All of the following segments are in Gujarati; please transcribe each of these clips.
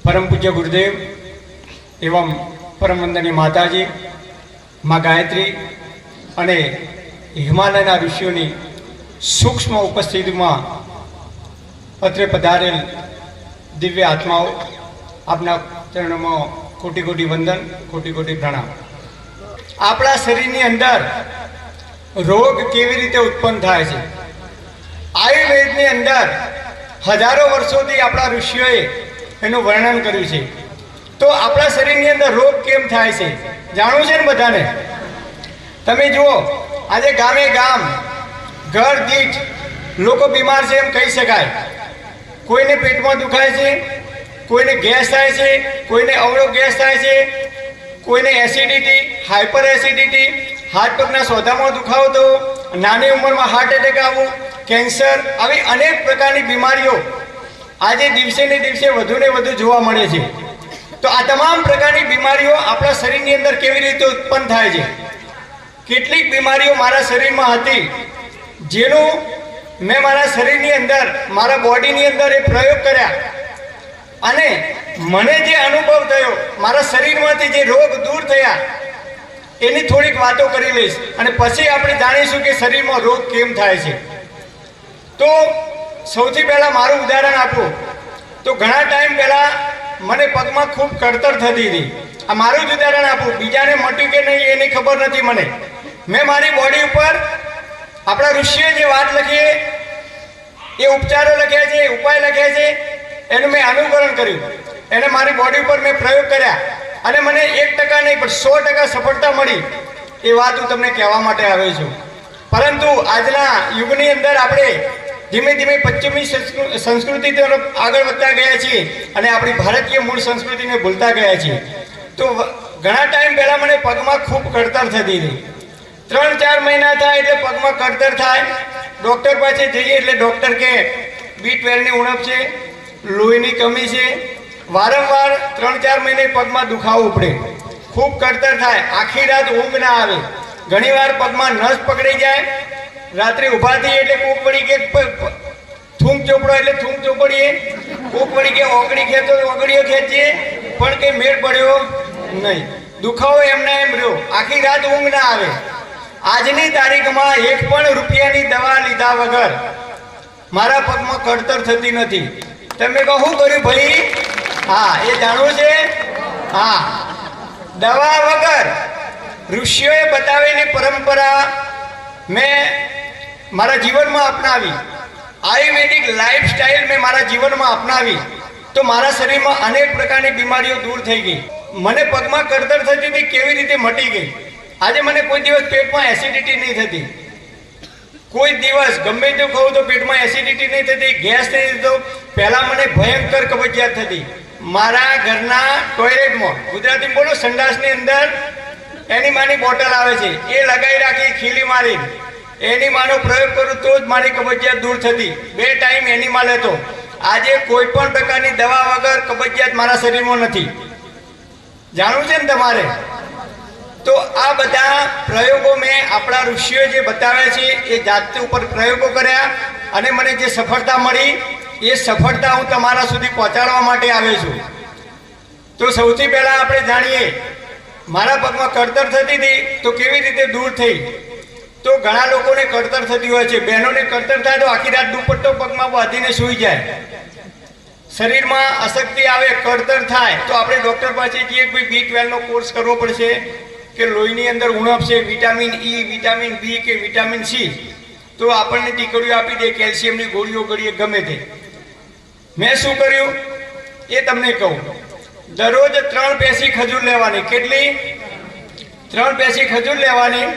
परम पूज्य गुरुदेव एवं परम वंदनीय माताजी माँ गायत्री अने हिमालयना ऋषिओनी सूक्ष्म उपस्थिति में अत्रे पधारेल दिव्य आत्माओं आपना चरणों में कोटि कोटि वंदन कोटि कोटि प्रणाम। आपड़ा शरीरनी अंदर रोग केवी रीते उत्पन्न थाय छे। आयुर्वेदनी अंदर हजारों वर्षोथी आपड़ा ऋषिओए एनुं वर्णन कर्युं छे। तो आपड़ा शरीरनी अंदर रोग केम थाय छे जाणવું છે ને બધાને। તમે જુઓ આજે ગામે ગામ ઘર દીઠ લોકો બીમાર છે એમ કહી શકાય। કોઈને પેટમાં દુખાય છે, કોઈને ગેસ થાય છે, કોઈને અવળો ગેસ થાય છે, કોઈને એસિડિટી, હાઇપર એસિડિટી, હાથ પગના સોદામાં દુખાવો થવો, નાની ઉંમરમાં હાર્ટ એટેક આવવું, કેન્સર, આવી અનેક પ્રકારની બીમારીઓ આજે દિવસે ને દિવસે વધુ ને વધુ જોવા મળે છે। તો આ તમામ પ્રકારની બીમારીઓ આપણા શરીરની અંદર કેવી રીતે ઉત્પન્ન થાય છે? કેટલીક બીમારીઓ મારા શરીરમાં હતી જેનો મેં મારા શરીરની અંદર મારા બોડીની અંદર એ પ્રયોગ કર્યા અને મને જે અનુભવ થયો, મારા શરીરમાંથી જે રોગ દૂર થયા એની થોડીક વાતો કરી લઈશ અને પછી આપણે જાણીશું કે શરીરમાં રોગ કેમ થાય છે। તો સૌથી પહેલા મારું ઉદાહરણ આપું તો ઘણા ટાઈમ પહેલા મને પગમાં ખૂબ કળતર થતી હતી। આ મારું જ ઉદાહરણ આપું, બીજાને મટ્યું કે નહીં એની ખબર નથી મને। મેં મારી બોડી ઉપર આપણા ઋષિએ જે વાત લખી એ ઉપચારો લખ્યા છે, ઉપાય લખ્યા છે, એનું મેં અનુકરણ કર્યું। એને મારી બોડી ઉપર મેં પ્રયોગ કર્યા અને મને 1% નહીં પણ 100% સફળતા મળી। એ વાત હું તમને કહેવા માટે આવ્યો છું। પરંતુ આજના યુગની અંદર આપણે ધીમે ધીમે પશ્ચિમી સંસ્કૃતિ તરફ આગળ વધતા ગયા છીએ અને આપણી ભારતીય મૂળ સંસ્કૃતિને ભૂલતા ગયા છીએ। તો ઘણા ટાઈમ પહેલા મને પગમાં ખૂબ કળતર થતી હતી। 3-4 મહિના થાય એટલે પગમાં કળતર થાય, ડૉક્ટર પાસે જઈએ એટલે ડૉક્ટર કે B12 ની ઉણપ છે, લોહીની કમી છે। વારંવાર 3-4 મહિને પગમાં દુખાવો ઉપડે, ખૂબ કળતર થાય, આખી રાત ઊંઘ ના આવે, ઘણીવાર પગમાં નસ પકડી જાય, રાત્રે ઊભા થઈએ એટલે કોક વળી કે થૂંક ચોપડો એટલે થૂંક ચોપડીએ, કોક વળી કે ઓગળી ખેંચો ઓગળીઓ ખેંચીએ પણ કંઈ મેળ પડ્યો નહીં, દુખાવો એમને એમ રહ્યો, આખી રાત ઊંઘ ના આવે। આજની તારીખમાં 1 પણ રૂપિયાની દવા લીધા વગર મારા પગમાં કળતર થતી નથી। તમે કહો શું કર્યું ભાઈ? હા, એ જાણવું છે? હા, દવા વગર ઋષિઓએ બતાવેલી પરંપરા મેં મારા જીવનમાં અપનાવી, આયુર્વેદિક લાઈફસ્ટાઈલ મેં મારા જીવનમાં અપનાવી તો મારા શરીરમાં અનેક પ્રકારની બીમારીઓ દૂર થઈ ગઈ। મને પગમાં કળતર થતી હતી કેવી રીતે મટી ગઈ। આજે મને કોઈ દિવસ પેટમાં એસિડિટી નહીં થતી, કોઈ દિવસ ગમે તે ખાઉં તો પેટમાં એસિડિટી નહીં થતી, ગેસ નહીં થતો। પહેલા મને ભયંકર કબજિયાત થતી। મારા ઘરના ટોયલેટમાં, ગુજરાતીમાં બોલો, સંડાસની અંદર એની માની બોટલ આવે છે, એ લગાવી રાખી ખીલી મારી, એની માનો પ્રયોગ કરું તો જ મારી કબજિયાત દૂર થતી। 2 ટાઈમ એની માં લેતો। આજે કોઈ પણ પ્રકારની દવા વગર કબજિયાત મારા શરીરમાં નથી। જાણવું છે ને તમારે? તો આ બધા પ્રયોગો મેં આપણા ઋષિઓ જે બતાવ્યા છે એ જાત ઉપર પ્રયોગો કર્યા અને મને જે સફળતા મળી એ સફળતા હું તમારા સુધી પહોંચાડવા માટે આવ્યો છું। તો સૌથી પહેલા આપણે જાણીએ મારા પગમાં કળતર થતી હતી તો કેવી રીતે દૂર થઈ। તો ઘણા લોકોને કળતર થતી હોય છે, બહેનોને કળતર થાય તો આખી રાત દુપટ્ટો પગમાં બાંધીને સૂઈ જાય, શરીરમાં અશક્તિ આવે, કળતર થાય તો આપણે ડૉક્ટર પાસે જઈએ, કોઈ B12 નો કોર્સ કરવો પડશે કે લોહીની અંદર ઉણપ છે, વિટામિન E, વિટામિન B કે વિટામિન C, તો આપણને ટીકડીઓ આપી દે, કેલ્શિયમની ગોળીઓ ગળીએ ગમે તે। મેં શું કર્યું એ તમને કહું। દરરોજ 3 પેસી ખજૂર લેવાની। કેટલી? 3 પેસી ખજૂર લેવાની,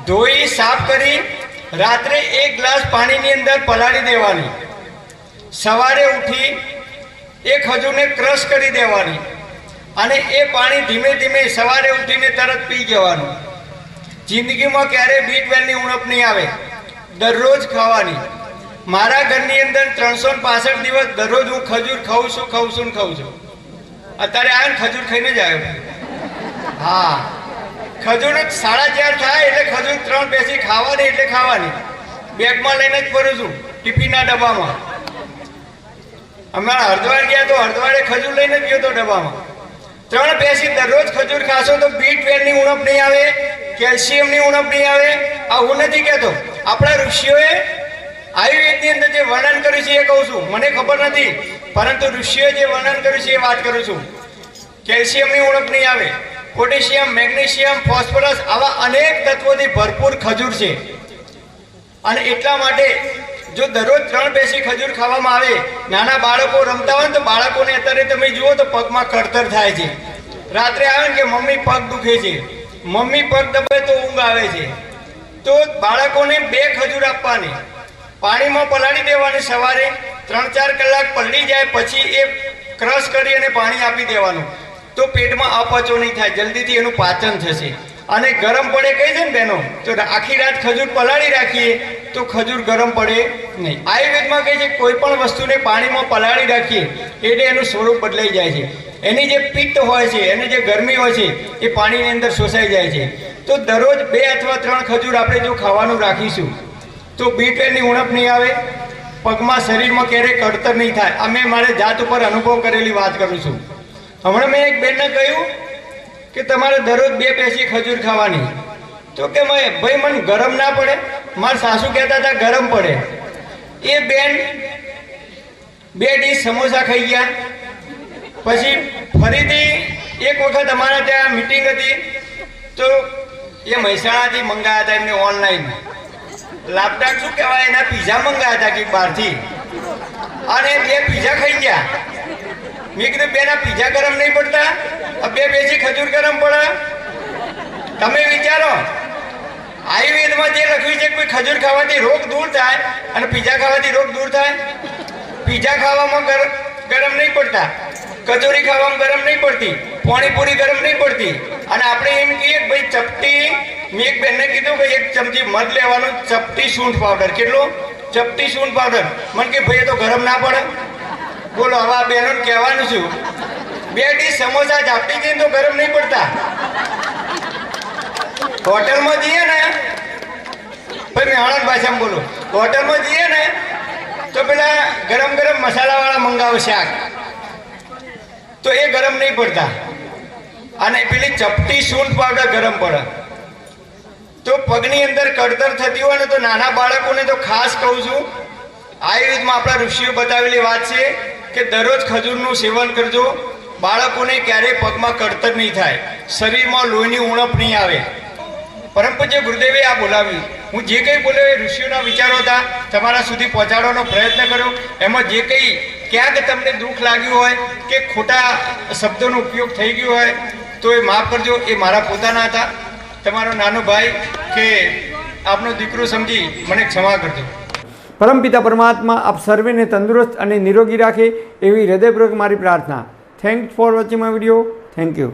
ધોઈ સાફ કરી રાત્રે 1 ગ્લાસ પાણીની અંદર પલાળી દેવાની, સવારે ઉઠી એ ખજૂરને ક્રશ કરી દેવાની અને એ પાણી ધીમે ધીમે સવારે ઉઠીને તરત પી જવાનું। જિંદગીમાં ક્યારે B12 ની ઉણપ નહીં આવે। દરરોજ ખાવાની। મારા ઘરની અંદર 365 દિવસ દરરોજ હું ખજૂર ખાઉં છું। અત્યારે આ ખજૂર ખાઈને જ આવ્યો। હા, ખજૂર 4:30 થાય એટલે ખજૂર 3 પેસી ખાવાની એટલે ખાવાની। બેગમાં લઈને જ ફરું છું, ટિફિનના ડબ્બામાં। હમણાં હરિદ્વાર ગયા તો હરિદ્વારે ખજૂર લઈને જ ગયો તો ડબ્બામાં. 3 પેસી દરરોજ ખજૂર ખાશો તો B12 ની ઉણપ નહીં આવે, કેલ્શિયમની ઉણપ નહીં આવે. આ હું નથી કહેતો, આપણા ઋષિઓએ આયુર્વેદની અંદર જે વર્ણન કર્યું છે એ કહું છું. મને ખબર નથી, પરંતુ ઋષિઓએ જે વર્ણન કર્યું છે એ વાત કરું છું. કેલ્શિયમની ઉણપ નહીં આવે, પોટેશિયમ, મેગ્નેશિયમ, ફોસ્ફરસ આવા અનેક તત્વોથી ભરપૂર ખજૂર છે. અને એટલા માટે જો દરરોજ 3 પેસી ખજૂર ખાવામાં આવે, નાના બાળકો રમતા હોય ને તો બાળકોને અત્યારે તમે જુઓ તો પગમાં કળતર થાય છે. રાત્રે આવે ને કે મમ્મી પગ દુખે છે, મમ્મી પગ દબાવે તો ઊંઘ આવે છે. તો બાળકોને 2 ખજૂર આપવાની, પાણીમાં પલાળી દેવાની, સવારે 3-4 કલાક પલળી જાય પછી એ ક્રશ કરી અને પાણી આપી દેવાનું. તો પેટમાં અપચો નહીં થાય, જલ્દીથી એનું પાચન થશે. અને ગરમ પડે કહી છે ને બહેનો, તો આખી રાત ખજૂર પલાળી રાખીએ તો ખજૂર ગરમ પડે નહીં. આયુર્વેદમાં કહે છે કોઈ પણ વસ્તુને પાણીમાં પલાળી રાખીએ એટલે એનું સ્વરૂપ બદલાઈ જાય છે. એની જે પિત્ત હોય છે, એની જે ગરમી હોય છે એ પાણીની અંદર શોષાઈ જાય છે. તો દરરોજ 2 અથવા 3 ખજૂર આપણે જો ખાવાનું રાખીશું તો B12 ની ઉણપ નહીં આવે, પગમાં શરીરમાં ક્યારેય કળતર નહીં થાય. આ મેં મારે જાત ઉપર અનુભવ કરેલી વાત કરું છું. હમણાં મેં એક બેનને કહ્યું કે તમારે દરરોજ 2 પેસી ખજૂર ખાવાની. તો કે ભાઈ મને ગરમ ના પડે? મારા સાસુ કહેતા હતા ગરમ પડે. એ બેન 2 ડીશ સમોસા ખાઈ ગયા. પછી ફરીથી એક વખત અમારા ત્યાં મીટિંગ હતી તો એ મહેસાણાથી મંગાયા હતા, એમને ઓનલાઈન લાપટાક શું કહેવાય એના પીઝા મંગાયા હતા કે બહારથી, અને 2 પીઝા ખાઈ ગયા. મેં કીધું બેના પીઝા ગરમ નહીં પડતા? 2 પેસી ખજૂર ગરમ પડે? તમે વિચારો, આયુર્વેદમાં જે લખ્યું છે કે ખજૂર ખાવાથી રોગ દૂર થાય અને પીઝા ખાવાથી રોગ દૂર થાય. પીઝા ખાવામાં ગરમ નહીં પડતા, કચોરી ખાવામાં ગરમ નહીં પડતી, પાણીપુરી ગરમ નહીં પડતી. અને આપણે એમ કહીએ કે ભાઈ ચપટી, મેં એક બેનને કીધું કે 1 ચમચી મધ લેવાનું, ચપટી સૂંઠ પાવડર. કેટલું? ચપટી સૂંઠ પાવડર. મને કે ભાઈ એ તો ગરમ ના પડે? બોલો, હવે આ બહેનોને કહેવાનું છું, 2 ડીશ સમોસા ઝાપટી જઈને તો ગરમ નહીં પડતા. હોટલમાં જઈએ ને, ભાઈ મેહાણા ભાષામાં બોલો, હોટલમાં જઈએ ને તો પેલા ગરમ ગરમ મસાલાવાળા મંગાવો શાક, તો એ ગરમ નહીં પડતા. અને પેલી ચપટી સૂંઠ પાવડર ગરમ પડે. તો પગની અંદર કળતર થતી હોય ને તો નાના બાળકોને તો ખાસ કહું છું, આયુર્વેદમાં આપણા ઋષિઓ બતાવેલી વાત છે કે દરરોજ ખજૂરનું સેવન કરજો. બાળકોને ક્યારેય પગમાં કળતર નહીં થાય, શરીરમાં લોહીની ઉણપ નહીં આવે. પરમ પૂજ્ય ગુરુદેવે આ બોલાવ્યું. હું જે કંઈ બોલ્યો એ ઋષિઓના વિચારો હતા, તમારા સુધી પહોંચાડવાનો પ્રયત્ન કર્યો. એમાં જે કંઈ ક્યાંક તમને દુઃખ લાગ્યું હોય કે ખોટા શબ્દોનો ઉપયોગ થઈ ગયો હોય તો એ માફ કરજો. એ મારા પોતાના હતા. તમારો નાનો ભાઈ કે આપનો દીકરો સમજી મને ક્ષમા કરજો. પરમપિતા પરમાત્મા આપ સર્વેને તંદુરસ્ત અને નિરોગી રાખે એવી હૃદયપૂર્વક મારી પ્રાર્થના. Thanks for watching my video. Thank you.